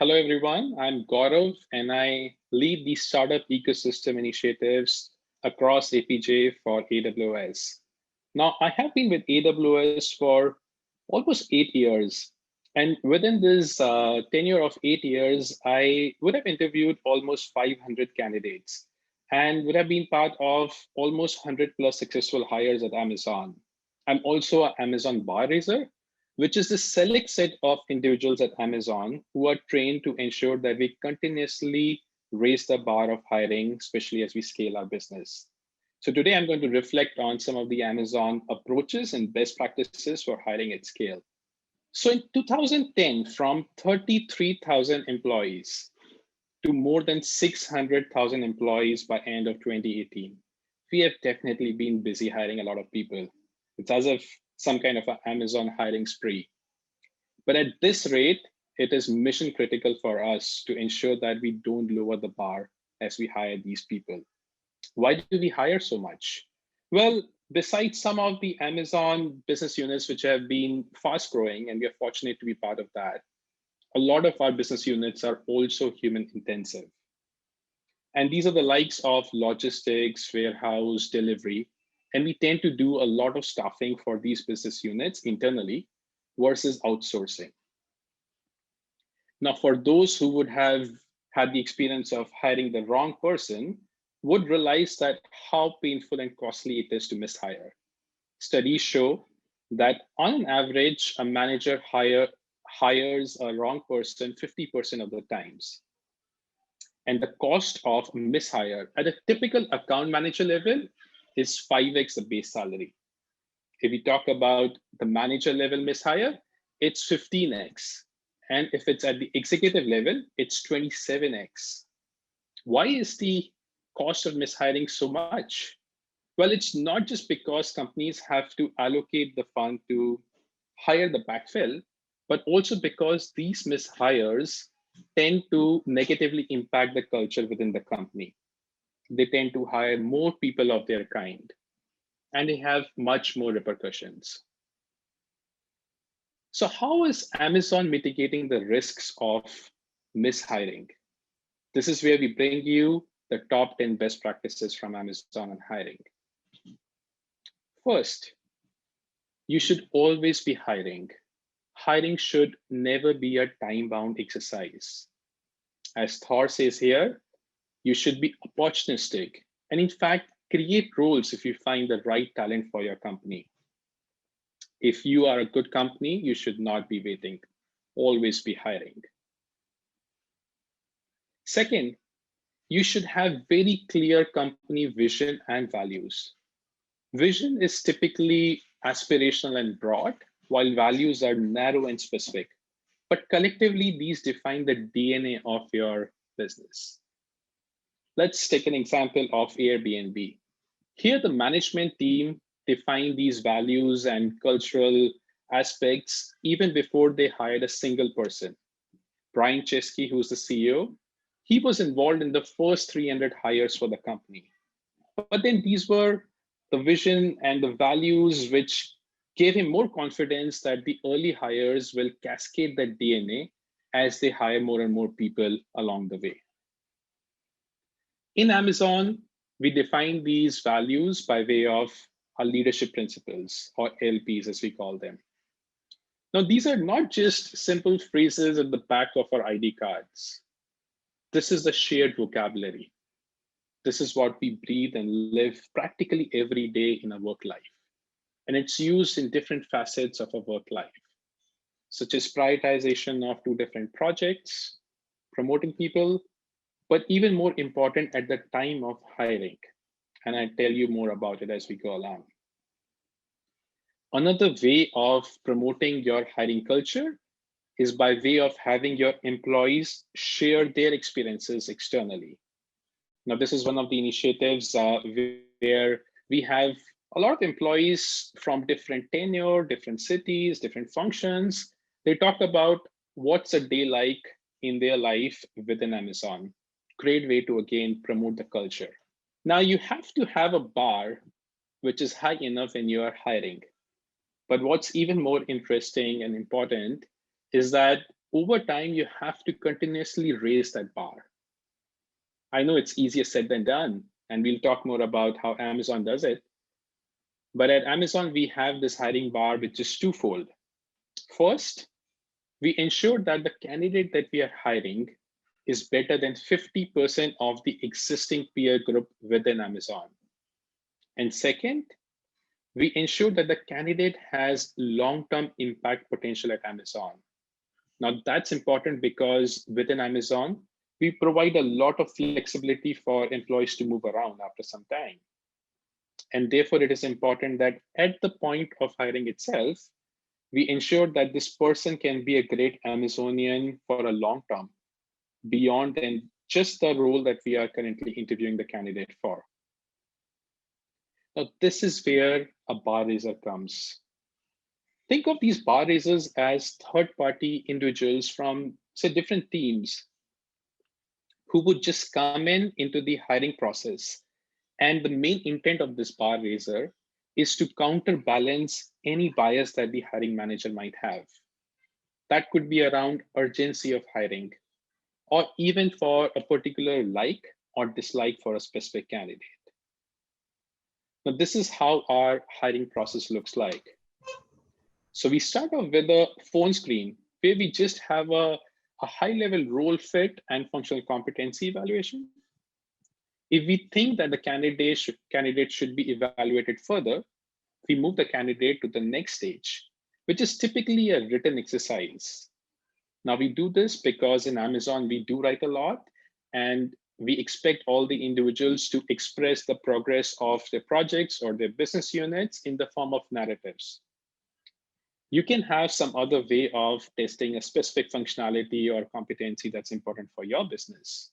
Hello, everyone. I'm Gaurav, and I lead the startup ecosystem initiatives across APJ for AWS. Now, I have been with AWS for almost 8 years. And within this tenure of 8 years, I would have interviewed almost 500 candidates and would have been part of almost 100 plus successful hires at Amazon. I'm also an Amazon bar raiser, which is the select set of individuals at Amazon who are trained to ensure that we continuously raise the bar of hiring, especially as we scale our business. So today I'm going to reflect on some of the Amazon approaches and best practices for hiring at scale. So in 2010, from 33,000 employees to more than 600,000 employees by end of 2018, we have definitely been busy hiring a lot of people. It's as if some kind of an Amazon hiring spree. But at this rate, it is mission critical for us to ensure that we don't lower the bar as we hire these people. Why do we hire so much? Well, besides some of the Amazon business units which have been fast growing, and we are fortunate to be part of that, a lot of our business units are also human intensive. And these are the likes of logistics, warehouse, delivery. And we tend to do a lot of staffing for these business units internally versus outsourcing. Now, for those who would have had the experience of hiring the wrong person, would realize that how painful and costly it is to mishire. Studies show that on an average, a manager hires a wrong person 50% of the times. And the cost of mishire at a typical account manager level is 5x the base salary. If we talk about the manager level mishire, it's 15x. And if it's at the executive level, it's 27x. Why is the cost of mishiring so much? Well, it's not just because companies have to allocate the fund to hire the backfill, but also because these mishires tend to negatively impact the culture within the company. They tend to hire more people of their kind, and they have much more repercussions. So how is Amazon mitigating the risks of mishiring? This is where we bring you the top 10 best practices from Amazon on hiring. First, you should always be hiring. Hiring should never be a time-bound exercise. As Thor says here, you should be opportunistic and in fact, create roles if you find the right talent for your company. If you are a good company, you should not be waiting, always be hiring. Second, you should have very clear company vision and values. Vision is typically aspirational and broad, while values are narrow and specific. But collectively, these define the DNA of your business. Let's take an example of Airbnb. Here, the management team defined these values and cultural aspects even before they hired a single person. Brian Chesky, who's the CEO, he was involved in the first 300 hires for the company. But then these were the vision and the values which gave him more confidence that the early hires will cascade that DNA as they hire more and more people along the way. In Amazon, we define these values by way of our leadership principles, or LPs as we call them. Now, these are not just simple phrases at the back of our ID cards. This is the shared vocabulary. This is what we breathe and live practically every day in our work life. And it's used in different facets of our work life, such as prioritization of 2 different projects, promoting people, but even more important at the time of hiring. And I'll tell you more about it as we go along. Another way of promoting your hiring culture is by way of having your employees share their experiences externally. Now, this is one of the initiatives where we have a lot of employees from different tenure, different cities, different functions. They talk about what's a day like in their life within Amazon. Great way to, again, promote the culture. Now, you have to have a bar which is high enough when you are hiring. But what's even more interesting and important is that over time, you have to continuously raise that bar. I know it's easier said than done, and we'll talk more about how Amazon does it. But at Amazon, we have this hiring bar, which is twofold. First, we ensure that the candidate that we are hiring is better than 50% of the existing peer group within Amazon. And second, we ensure that the candidate has long-term impact potential at Amazon. Now that's important because within Amazon, we provide a lot of flexibility for employees to move around after some time. And therefore, it is important that at the point of hiring itself, we ensure that this person can be a great Amazonian for a long term, beyond than just the role that we are currently interviewing the candidate for. Now, this is where a bar raiser comes. Think of these bar raisers as third-party individuals from, say, different teams who would just come in into the hiring process. And the main intent of this bar raiser is to counterbalance any bias that the hiring manager might have. That could be around urgency of hiring, or even for a particular like or dislike for a specific candidate. Now, this is how our hiring process looks like. So we start off with a phone screen where we just have a high-level role fit and functional competency evaluation. If we think that the candidate should be evaluated further, we move the candidate to the next stage, which is typically a written exercise. Now we do this because in Amazon, we do write a lot, and we expect all the individuals to express the progress of their projects or their business units in the form of narratives. You can have some other way of testing a specific functionality or competency that's important for your business.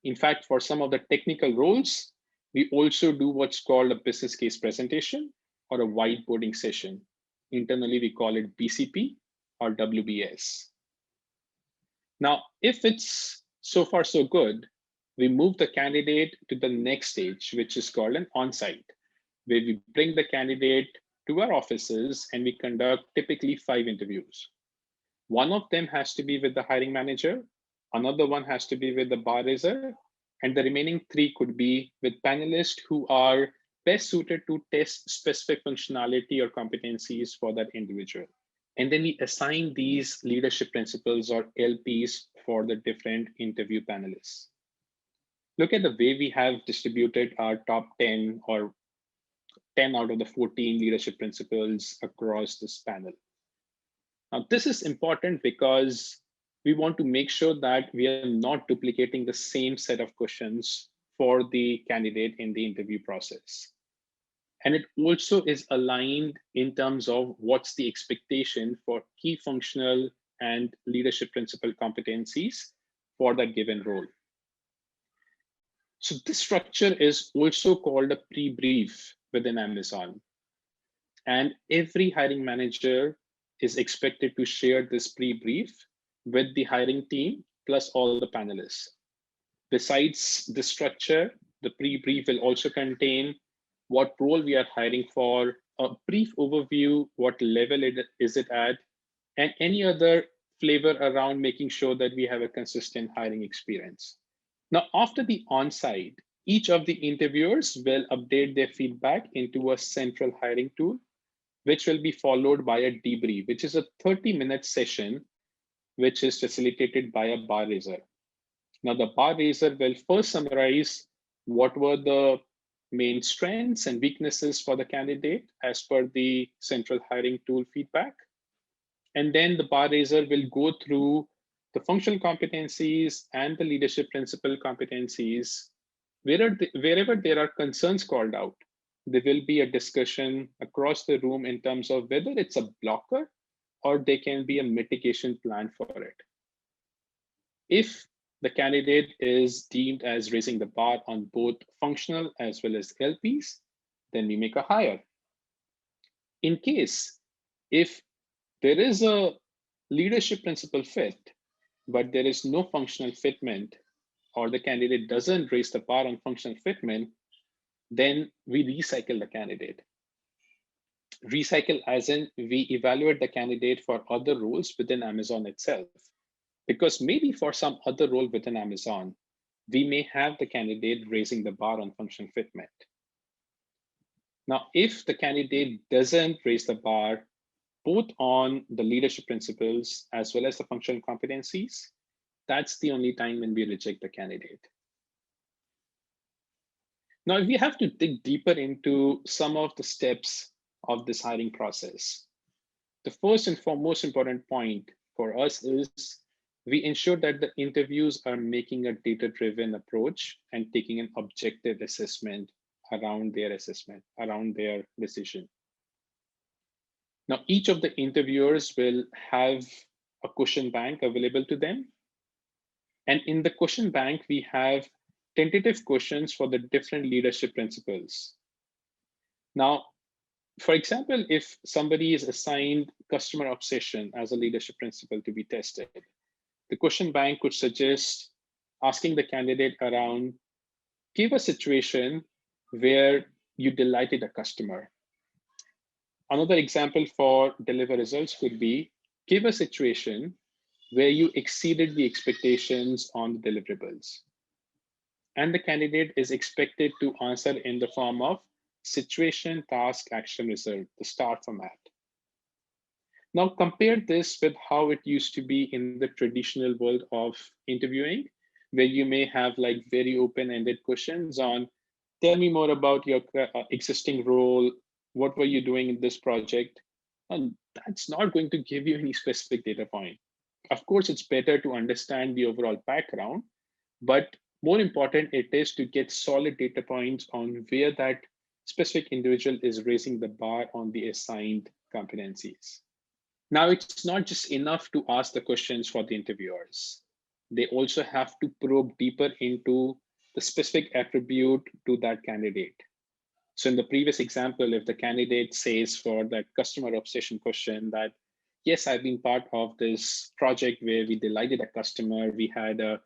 In fact, for some of the technical roles, we also do what's called a business case presentation or a whiteboarding session. Internally, we call it BCP or WBS. Now, if it's so far so good, we move the candidate to the next stage, which is called an on-site, where we bring the candidate to our offices and we conduct typically 5 interviews. One of them has to be with the hiring manager, another one has to be with the bar raiser, and the remaining 3 could be with panelists who are best suited to test specific functionality or competencies for that individual. And then we assign these leadership principles or LPs for the different interview panelists. Look at the way we have distributed our top 10 or 10 out of the 14 leadership principles across this panel. Now, this is important because we want to make sure that we are not duplicating the same set of questions for the candidate in the interview process. And it also is aligned in terms of what's the expectation for key functional and leadership principle competencies for that given role. So this structure is also called a pre-brief within Amazon. And every hiring manager is expected to share this pre-brief with the hiring team plus all the panelists. Besides the structure, the pre-brief will also contain what role we are hiring for, a brief overview, what level is it at, and any other flavor around making sure that we have a consistent hiring experience. Now, after the on-site, each of the interviewers will update their feedback into a central hiring tool, which will be followed by a debrief, which is a 30-minute session, which is facilitated by a bar raiser. Now, the bar raiser will first summarize what were the main strengths and weaknesses for the candidate as per the central hiring tool feedback. And then the bar raiser will go through the functional competencies and the leadership principle competencies. Wherever there are concerns called out, there will be a discussion across the room in terms of whether it's a blocker or there can be a mitigation plan for it. If the candidate is deemed as raising the bar on both functional as well as LPs, then we make a hire. In case, if there is a leadership principle fit, but there is no functional fitment, or the candidate doesn't raise the bar on functional fitment, then we recycle the candidate. Recycle as in we evaluate the candidate for other roles within Amazon itself. Because maybe for some other role within Amazon, we may have the candidate raising the bar on functional fitment. Now, if the candidate doesn't raise the bar both on the leadership principles as well as the functional competencies, that's the only time when we reject the candidate. Now, we have to dig deeper into some of the steps of this hiring process. The first and foremost important point for us is we ensure that the interviews are making a data-driven approach and taking an objective assessment, around their decision. Now, each of the interviewers will have a question bank available to them. And in the question bank, we have tentative questions for the different leadership principles. Now, for example, if somebody is assigned customer obsession as a leadership principle to be tested, the question bank could suggest asking the candidate around, give a situation where you delighted a customer. Another example for deliver results could be, give a situation where you exceeded the expectations on the deliverables. And the candidate is expected to answer in the form of situation, task, action, result, the STAR format. Now compare this with how it used to be in the traditional world of interviewing, where you may have like very open-ended questions on, tell me more about your existing role, what were you doing in this project? And that's not going to give you any specific data point. Of course, it's better to understand the overall background, but more important, it is to get solid data points on where that specific individual is raising the bar on the assigned competencies. Now, it's not just enough to ask the questions for the interviewers. They also have to probe deeper into the specific attribute to that candidate. So in the previous example, if the candidate says for that customer obsession question that, yes, I've been part of this project where we delighted a customer, we had a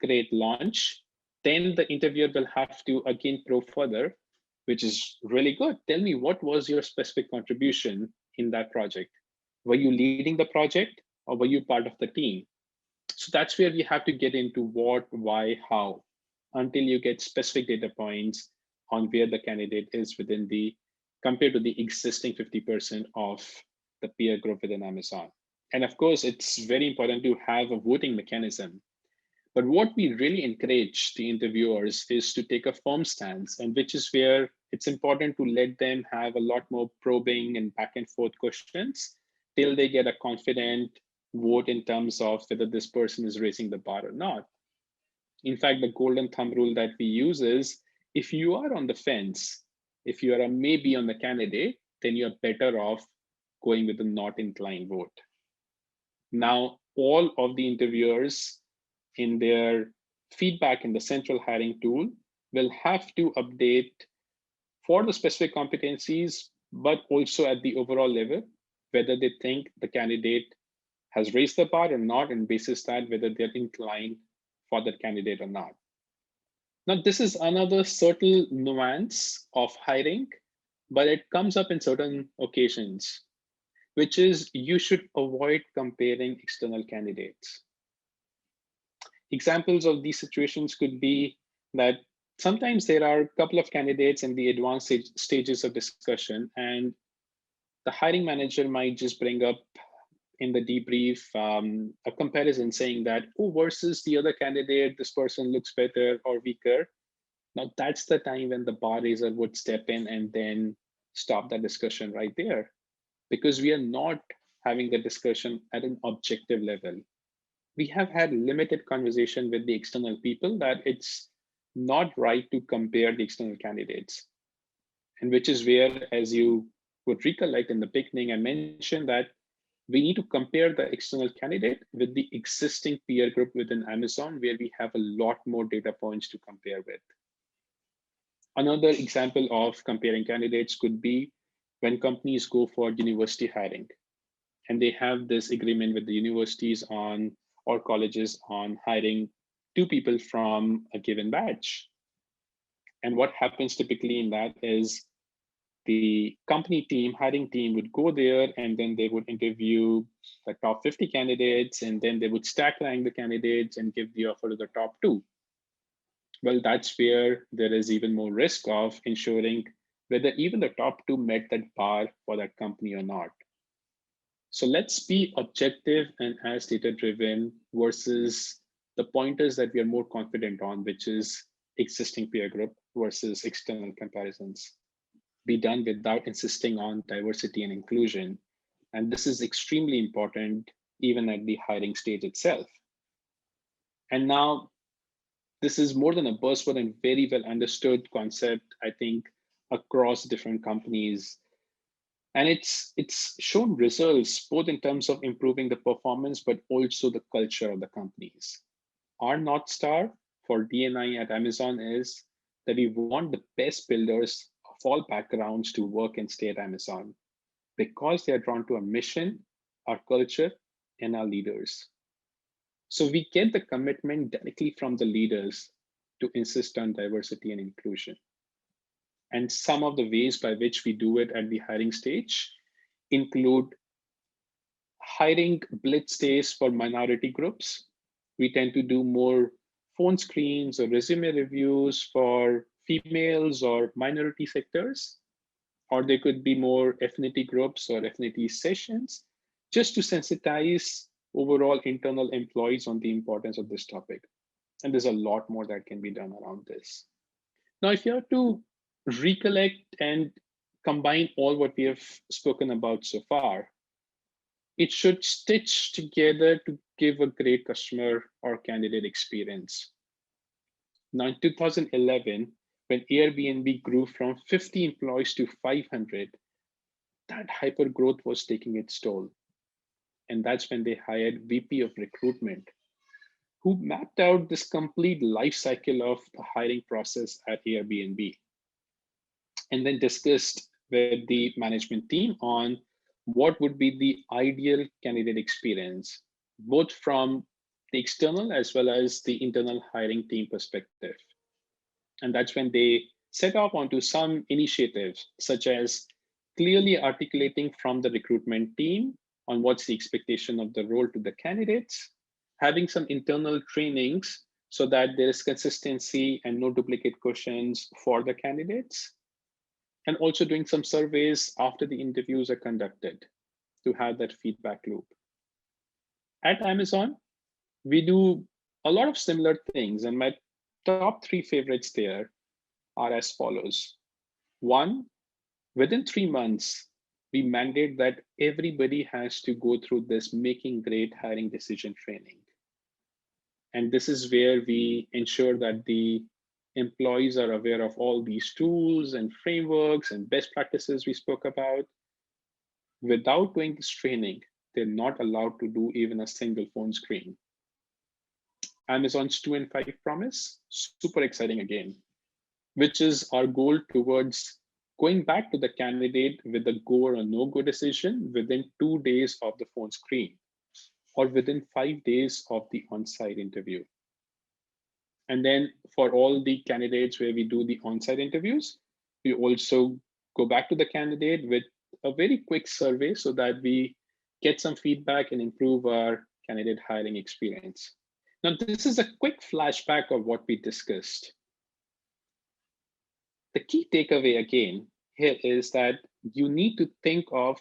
great launch, then the interviewer will have to again probe further, which is really good. Tell me, what was your specific contribution in that project? Were you leading the project or were you part of the team? So that's where we have to get into what, why, how, until you get specific data points on where the candidate is within the, compared to the existing 50% of the peer group within Amazon. And of course, it's very important to have a voting mechanism. But what we really encourage the interviewers is to take a firm stance, and which is where it's important to let them have a lot more probing and back and forth questions till they get a confident vote in terms of whether this person is raising the bar or not. In fact, the golden thumb rule that we use is, if you are on the fence, if you are a maybe on the candidate, then you're better off going with a not inclined vote. Now, all of the interviewers in their feedback in the central hiring tool will have to update for the specific competencies, but also at the overall level, whether they think the candidate has raised the bar or not, and basis that whether they're inclined for that candidate or not. Now, this is another subtle nuance of hiring, but it comes up in certain occasions, which is you should avoid comparing external candidates. Examples of these situations could be that sometimes there are a couple of candidates in the advanced stages of discussion, and the hiring manager might just bring up in the debrief a comparison saying that, oh, versus the other candidate, this person looks better or weaker. Now that's the time when the bar raiser would step in and then stop that discussion right there, because we are not having the discussion at an objective level. We have had limited conversation with the external people that it's not right to compare the external candidates. And which is where, as you would recollect in the beginning, I mentioned that we need to compare the external candidate with the existing peer group within Amazon, where we have a lot more data points to compare with. Another example of comparing candidates could be when companies go for university hiring, and they have this agreement with the universities on or colleges on hiring 2 people from a given batch. And what happens typically in that is the company team, hiring team would go there and then they would interview the top 50 candidates, and then they would stack rank the candidates and give the offer to the top two. Well, that's where there is even more risk of ensuring whether even the top two met that bar for that company or not. So let's be objective and as data driven versus the pointers that we are more confident on, which is existing peer group versus external comparisons. Be done without insisting on diversity and inclusion. And this is extremely important even at the hiring stage itself. And now this is more than a buzzword and very well understood concept, I think, across different companies. And it's shown results both in terms of improving the performance, but also the culture of the companies. Our North Star for D&I at Amazon is that we want the best builders of all backgrounds to work and stay at Amazon because they are drawn to our mission, our culture, and our leaders. So we get the commitment directly from the leaders to insist on diversity and inclusion. And some of the ways by which we do it at the hiring stage include hiring blitz days for minority groups. We tend to do more phone screens or resume reviews for females or minority sectors, or there could be more affinity groups or affinity sessions just to sensitize overall internal employees on the importance of this topic. And there's a lot more that can be done around this. Now, if you have to recollect and combine all what we have spoken about so far, it should stitch together to give a great customer or candidate experience. Now, in 2011, when Airbnb grew from 50 employees to 500, that hyper growth was taking its toll. And that's when they hired VP of recruitment, who mapped out this complete life cycle of the hiring process at Airbnb, and then discussed with the management team on what would be the ideal candidate experience, both from the external as well as the internal hiring team perspective. And that's when they set off onto some initiatives, such as clearly articulating from the recruitment team on what's the expectation of the role to the candidates, having some internal trainings so that there is consistency and no duplicate questions for the candidates, and also doing some surveys after the interviews are conducted to have that feedback loop. At Amazon, we do a lot of similar things, and my top three favorites there are as follows. One, within 3 months, we mandate that everybody has to go through this making great hiring decision training. And this is where we ensure that the employees are aware of all these tools and frameworks and best practices we spoke about. Without doing this training, they're not allowed to do even a single phone screen. Amazon's 2 and 5 promise, super exciting again, which is our goal towards going back to the candidate with a go or a no-go decision within 2 days of the phone screen, or within 5 days of the on-site interview. And then for all the candidates where we do the on-site interviews, we also go back to the candidate with a very quick survey so that we get some feedback and improve our candidate hiring experience. Now, this is a quick flashback of what we discussed. The key takeaway again here is that you need to think of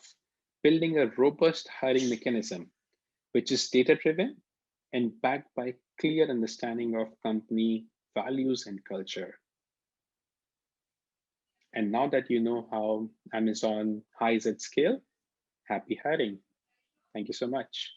building a robust hiring mechanism, which is data-driven and backed by clear understanding of company values and culture. And now that you know how Amazon hires at scale, happy hiring. Thank you so much.